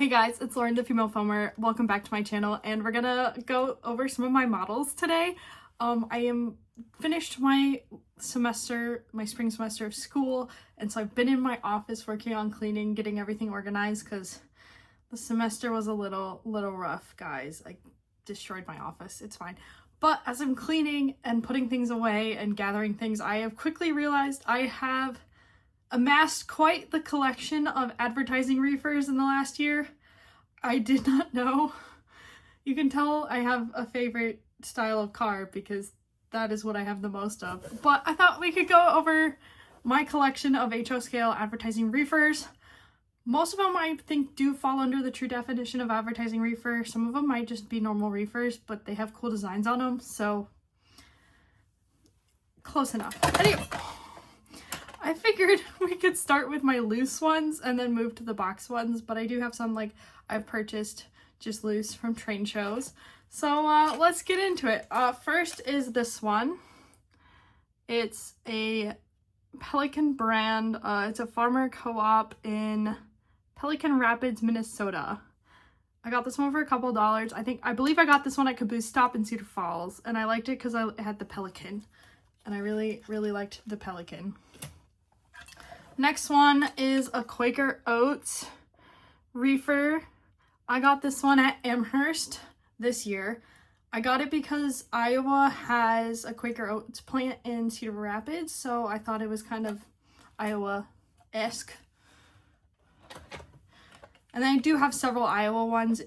Hey guys, it's Lauren, the female foamer. Welcome back to my channel, and we're gonna go over some of my models today. I am finished my semester, my spring semester of school, and so I've been in my office working on cleaning, getting everything organized because the semester was a little rough, guys. I destroyed my office. It's fine. But as I'm cleaning and putting things away and gathering things, I have quickly realized I have amassed quite the collection of advertising reefers in the last year. I did not know. You can tell I have a favorite style of car because that is what I have the most of. But I thought we could go over my collection of HO scale advertising reefers. Most of them I think do fall under the true definition of advertising reefer. Some of them might just be normal reefers, but they have cool designs on them, so close enough. Anyway, I figured we could start with my loose ones and then move to the box ones, but I do have some like I've purchased just loose from train shows. So let's get into it. First is this one. It's a Pelican brand. It's a farmer co-op in Pelican Rapids, Minnesota. I got this one for a couple of dollars. I believe I got this one at Caboose Stop in Cedar Falls, and I liked it because it had the pelican, and I really liked the pelican. Next one is a Quaker Oats reefer. I got this one at Amherst this year. I got it because Iowa has a Quaker Oats plant in Cedar Rapids, so I thought it was kind of Iowa-esque. And I do have several Iowa ones.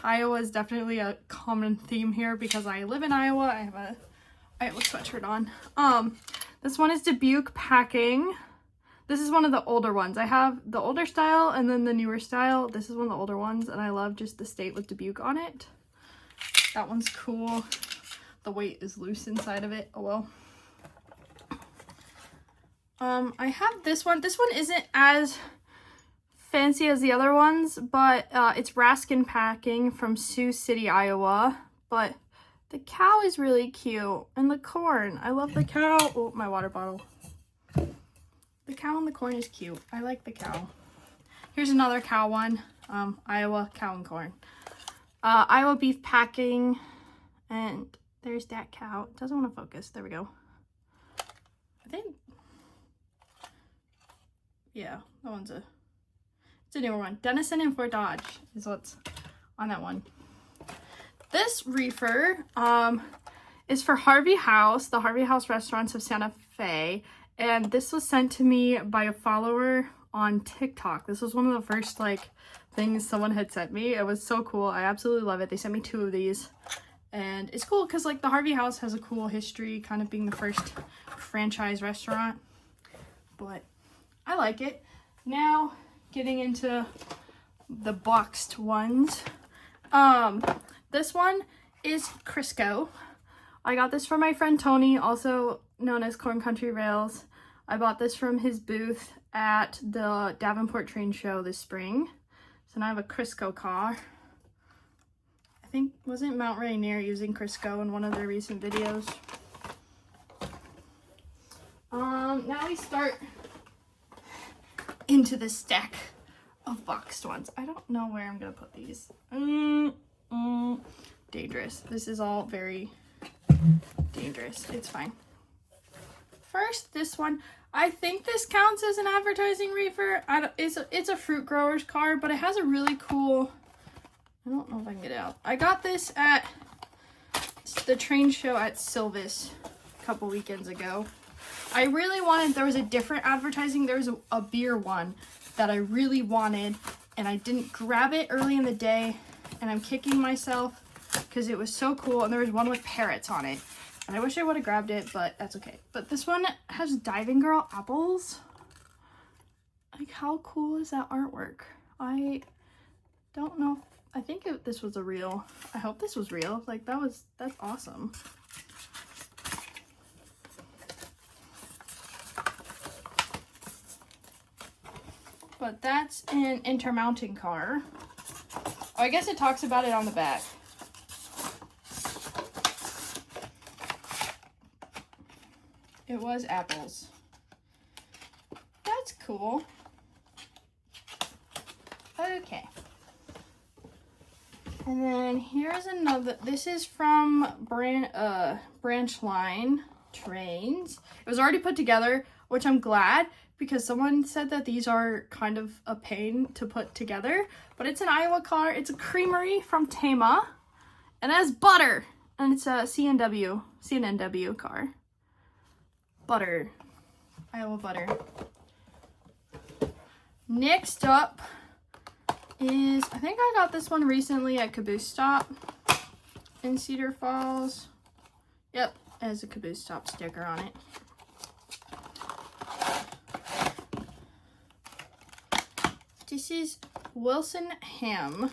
Iowa is definitely a common theme here because I live in Iowa. I have a Iowa sweatshirt on. This one is Dubuque Packing. This is one of the older ones. I have the older style and then the newer style. This is one of the older ones, and I love just the state with Dubuque on it. That one's cool. The weight is loose inside of it. Oh well. I have this one. This one isn't as fancy as the other ones, but it's Raskin Packing from Sioux City, Iowa. But the cow is really cute, and the corn. I love the cow. Oh, my water bottle. The cow and the corn is cute. I like the cow. Here's another cow one. Iowa cow and corn. Iowa Beef Packing. And there's that cow. It doesn't want to focus. There we go. I think. Yeah, that one's it's a newer one. Denison and Fort Dodge is what's on that one. This reefer is for Harvey House, the Harvey House restaurants of Santa Fe. And this was sent to me by a follower on TikTok. This was one of the first things someone had sent me. It was so cool. I absolutely love it. They sent me 2 of these. And it's cool because the Harvey House has a cool history, kind of being the first franchise restaurant. But I like it. Now, getting into the boxed ones. This one is Crisco. I got this from my friend Tony, also known as Corn Country Rails. I bought this from his booth at the Davenport Train Show this spring. So now I have a Crisco car. I think, wasn't Mount Rainier using Crisco in one of their recent videos? Now we start into the stack of boxed ones. I don't know where I'm gonna put these. Dangerous. This is all very dangerous. It's fine. First, this one. I think this counts as an advertising reefer. It's a fruit grower's car, but it has a really cool. I don't know if I can get it out. I got this at the train show at Silvis a couple weekends ago. I really wanted. There was a different advertising. There was a beer one that I really wanted, and I didn't grab it early in the day, and I'm kicking myself because it was so cool. And there was one with parrots on it. And I wish I would have grabbed it, but that's okay. But this one has Diving Girl apples. Like, how cool is that artwork? I don't know. I think this was a real. I hope this was real. Like, that's awesome. But that's an intermounting car. Oh, I guess it talks about it on the back. It was apples. That's cool. Okay. And then here's another. This is from Branch Line Trains. It was already put together, which I'm glad, because someone said that these are kind of a pain to put together. But it's an Iowa car. It's a creamery from Tama. And it has butter. And it's a CNW car. Butter. Iowa butter. Next up is, I think I got this one recently at Caboose Stop in Cedar Falls. Yep, it has a Caboose Stop sticker on it. This is Wilson ham.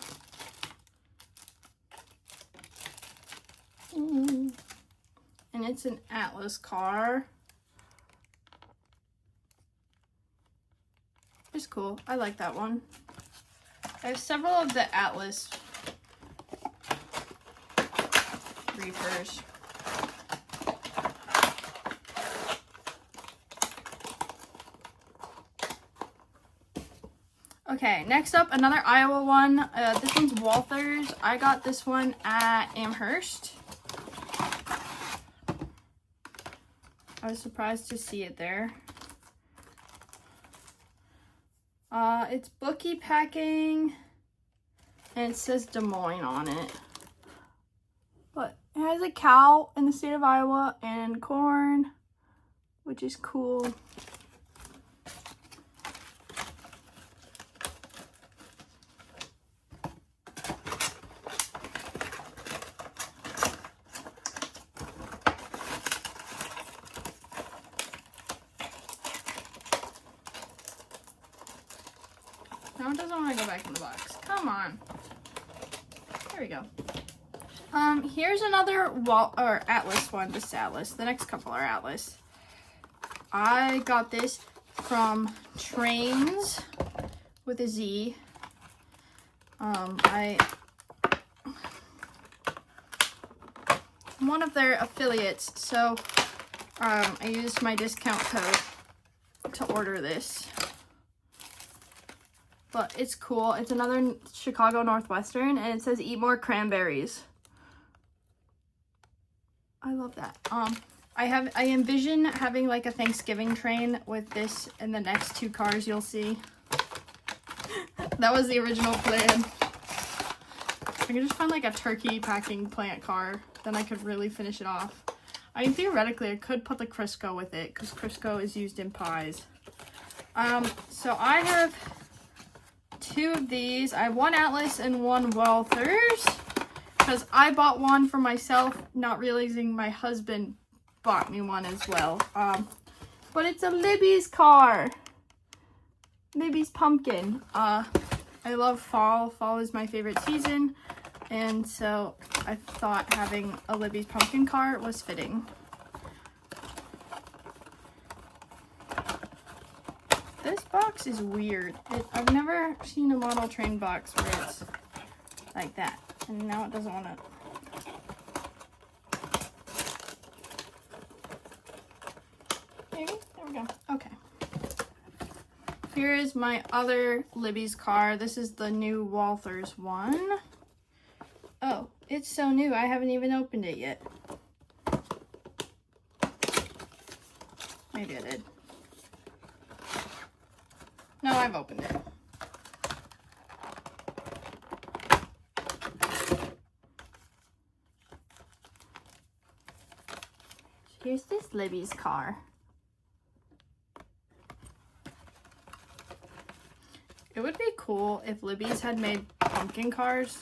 And it's an Atlas car. It's cool. I like that one. I have several of the Atlas Reefers. Okay, next up, another Iowa one. This one's Walthers. I got this one at Amherst. I was surprised to see it there. It's bookie packing, and it says Des Moines on it. But it has a cow in the state of Iowa and corn, which is cool. No, it doesn't want to go back in the box. Come on. There we go. Here's another Atlas one. Just Atlas. The next couple are Atlas. I got this from Trains with a Z. I'm one of their affiliates, so I used my discount code to order this. But it's cool. It's another Chicago Northwestern, and it says eat more cranberries. I love that. I envision having like a Thanksgiving train with this and the next two cars you'll see. That was the original plan. I could just find like a turkey packing plant car, then I could really finish it off. I mean, theoretically, I could put the Crisco with it, because Crisco is used in pies. So I have two of these. I have one Atlas and one Walthers, because I bought one for myself, not realizing my husband bought me one as well. But it's a Libby's car. Libby's pumpkin. I love fall. Fall is my favorite season, and so I thought having a Libby's pumpkin car was fitting. This box is weird. I've never seen a model train box where it's like that. And now it doesn't want to. Maybe? There we go. Okay. Here is my other Libby's car. This is the new Walthers one. Oh, it's so new. I haven't even opened it yet. Maybe I did. No, I've opened it. Here's this Libby's car. It would be cool if Libby's had made pumpkin cars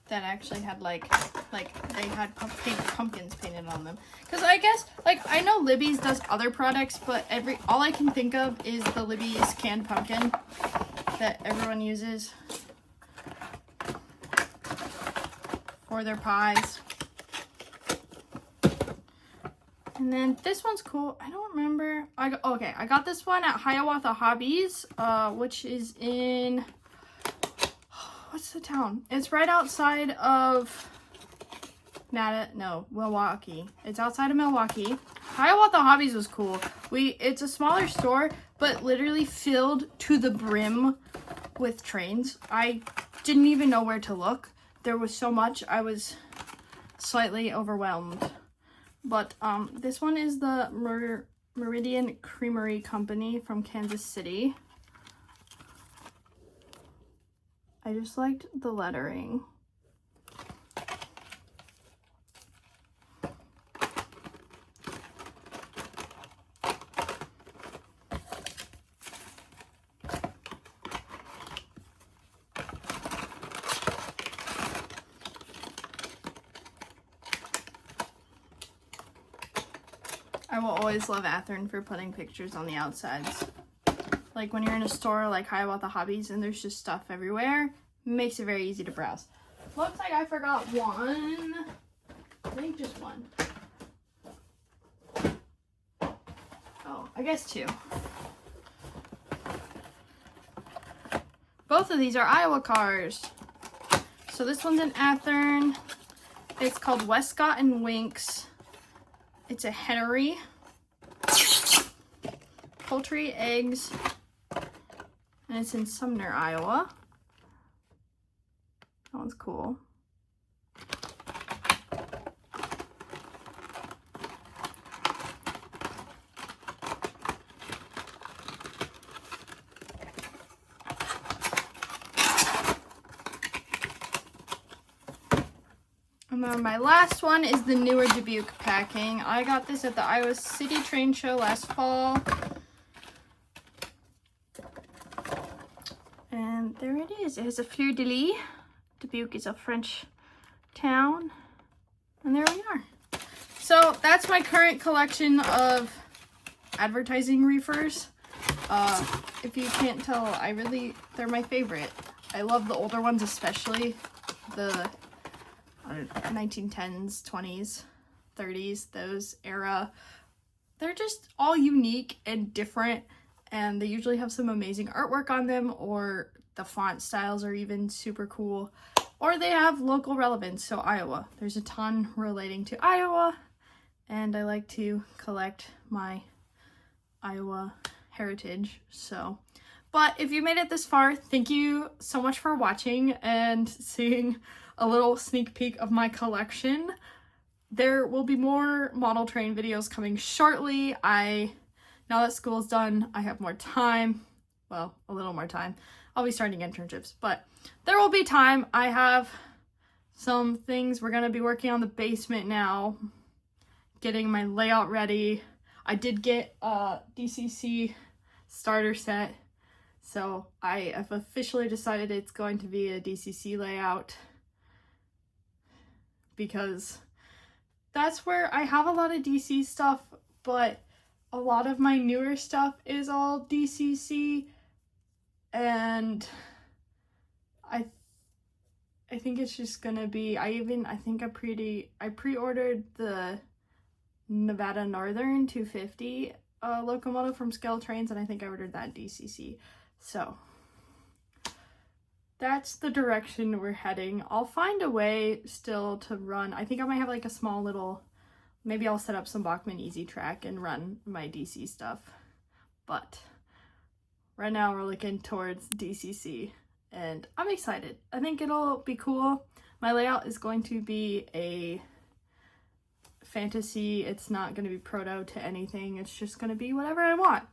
that actually had like they had pumpkins painted on them. Because I guess, like, I know Libby's does other products, but all I can think of is the Libby's canned pumpkin that everyone uses for their pies. And then this one's cool. I don't remember. Okay, I got this one at Hiawatha Hobbies, which is in, what's the town? It's right outside of Milwaukee. It's outside of Milwaukee. Hiawatha Hobbies was cool. It's a smaller store, but literally filled to the brim with trains. I didn't even know where to look. there was so much, I was slightly overwhelmed. But this one is the Meridian Creamery Company from Kansas City. I just liked the lettering. I will always love Athearn for putting pictures on the outsides. Like when you're in a store like Hiawatha Hobbies and there's just stuff everywhere, makes it very easy to browse. Looks like I forgot one. I think just one. Oh, I guess two. Both of these are Iowa cars. So this one's an Athearn. It's called Westcott and Winks. It's a hennery. Poultry, eggs, and it's in Sumner, Iowa. That one's cool. And then my last one is the newer Dubuque packing. I got this at the Iowa City Train Show last fall. And there it is. It has a fleur-de-lis. Dubuque is a French town. And there we are. So that's my current collection of advertising reefers. If you can't tell, they're my favorite. I love the older ones, especially the 1910s, 20s, 30s, those era. They're just all unique and different, and they usually have some amazing artwork on them, or the font styles are even super cool, or they have local relevance. So Iowa, there's a ton relating to Iowa, and I like to collect my Iowa heritage. So, but if you made it this far, thank you so much for watching and seeing a little sneak peek of my collection. There will be more model train videos coming shortly. Now that school's done, I have more time. Well, a little more time. I'll be starting internships, but there will be time. I have some things. We're gonna be working on the basement now, getting my layout ready. I did get a DCC starter set, so I have officially decided it's going to be a DCC layout, because that's where I have a lot of DC stuff, but a lot of my newer stuff is all DCC, and I think it's just gonna be, I pre-ordered the Nevada Northern 250 locomotive from Scale Trains, and I think I ordered that DCC. So that's the direction we're heading. I'll find a way still to run. I think I might have like a small little, maybe I'll set up some Bachmann Easy Track and run my DC stuff. But right now we're looking towards DCC, and I'm excited. I think it'll be cool. My layout is going to be a fantasy. It's not going to be proto to anything. It's just going to be whatever I want.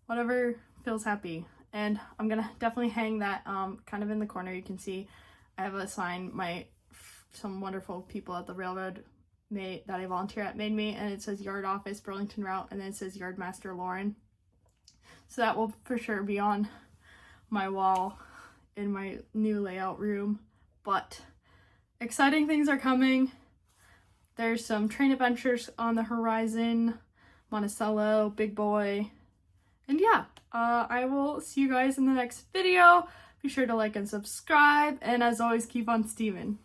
Whatever feels happy. And I'm gonna definitely hang that kind of in the corner. You can see I have a sign some wonderful people at the railroad that I volunteer at made me, and it says Yard Office Burlington Route, and then it says Yard Master Lauren. So that will for sure be on my wall in my new layout room. But exciting things are coming. There's some train adventures on the horizon, Monticello, Big Boy, and yeah. I will see you guys in the next video. Be sure to like and subscribe, and as always, keep on steaming.